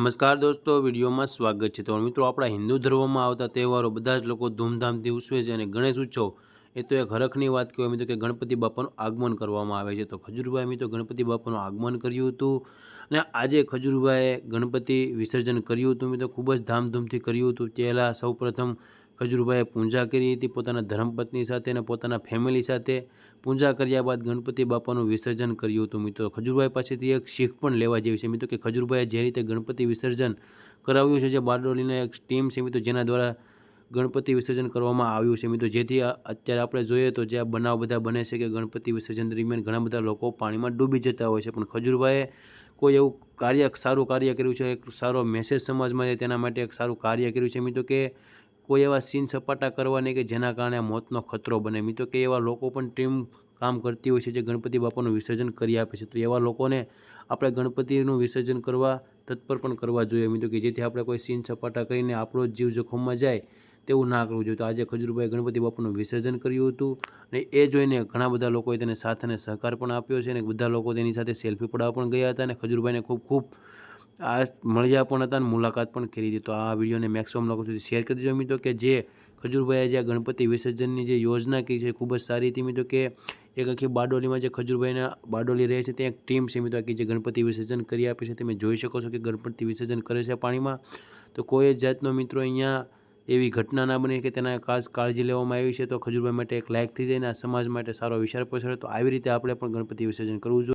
નમસ્કાર દોસ્તો, વિડીયોમાં સ્વાગત છે। તો મિત્રો, આપણા હિન્દુ ધર્મમાં આવતા તહેવારો બધા જ લોકો ધૂમધામથી ઉજવે છે અને ગણેશ ઉત્સવ એ તો એક હરખની વાત કહેવાય મિત્રો કે ગણપતિ બાપાનું આગમન કરવામાં આવે છે। તો ખજૂરભાઈ મિત્રો ગણપતિ બાપાનું આગમન કર્યું હતું અને આજે ખજૂરભાઈએ ગણપતિ વિસર્જન કર્યું હતું મિત્રો, ખૂબ જ ધામધૂમથી કર્યું હતું। પહેલાં સૌપ્રથમ ખજૂરભાઈએ પૂજા કરી હતી પોતાના ધર્મપત્ની સાથે અને પોતાના ફેમિલી સાથે। પૂજા કર્યા બાદ ગણપતિ બાપાનું વિસર્જન કર્યું હતું મિત્રો। ખજૂરભાઈ પાસેથી એક શીખ પણ લેવા જેવી છે મિત્રો કે ખજૂરભાઈએ જે રીતે ગણપતિ વિસર્જન કરાવ્યું છે, જે બારડોલીની એક ટીમ છે મિત્રો જેના દ્વારા ગણપતિ વિસર્જન કરવામાં આવ્યું છે મિત્રો, જેથી અત્યારે આપણે જોઈએ તો જે આ બનાવ બધા બને છે કે ગણપતિ વિસર્જન દરમિયાન ઘણા બધા લોકો પાણીમાં ડૂબી જતા હોય છે, પણ ખજૂરભાઈએ કોઈ એવું સારું કાર્ય કર્યું છે, એક સારો મેસેજ સમાજમાં છે તેના માટે એક સારું કાર્ય કર્યું છે મિત્રો કે કોઈ એવા સીન સપાટા કરવા નહીં કે જેના કારણે મોતનો ખતરો બને મિત્રો, કે એવા લોકો પણ ટીમ કામ કરતી હોય છે જે ગણપતિ બાપાનું વિસર્જન કરી આપે છે। તો એવા લોકોને આપણે ગણપતિનું વિસર્જન કરવા તત્પર પણ કરવા જોઈએ મિત્રો, કે જેથી આપણે કોઈ સીન સપાટા કરીને આપણો જીવ જોખમમાં જાય તેવું ના કરવું જોઈએ। તો આજે ખજૂરભાઈએ ગણપતિ બાપાનું વિસર્જન કર્યું હતું અને એ જોઈને ઘણા બધા લોકોએ તેને સાથ અને સહકાર પણ આપ્યો છે અને બધા લોકો તેની સાથે સેલ્ફી પડાવવા પણ ગયા હતા અને ખજૂરભાઈને ખૂબ ખૂબ આ મળ્યા પણ હતા અને મુલાકાત પણ કરી હતી। તો આ વિડીયોને મેક્સિમમ લોકો સુધી શેર કરી દેજો મિત્રો, કે જે ખજૂરભાઈએ જે ગણપતિ વિસર્જનની જે યોજના કરી છે ખૂબ જ સારી હતી મિત્રો, કે એક આખી બારડોલીમાં જે ખજૂરભાઈના બારડોલી રહે છે ત્યાં એક ટીમ છે મિત્રો કે જે ગણપતિ વિસર્જન કરી આપે છે। તમે જોઈ શકો છો કે ગણપતિ વિસર્જન કરે છે પાણીમાં, તો કોઈ જાતનો મિત્રો અહીંયા એવી ઘટના ના બને કે તેના ખાસ કાળજી લેવામાં આવી છે। તો ખજૂરભાઈ માટે એક લાઇક થઈ જાય અને આ સમાજ માટે સારો વિચાર પહોંચાડે। તો આવી રીતે આપણે પણ ગણપતિ વિસર્જન કરવું જોઈએ।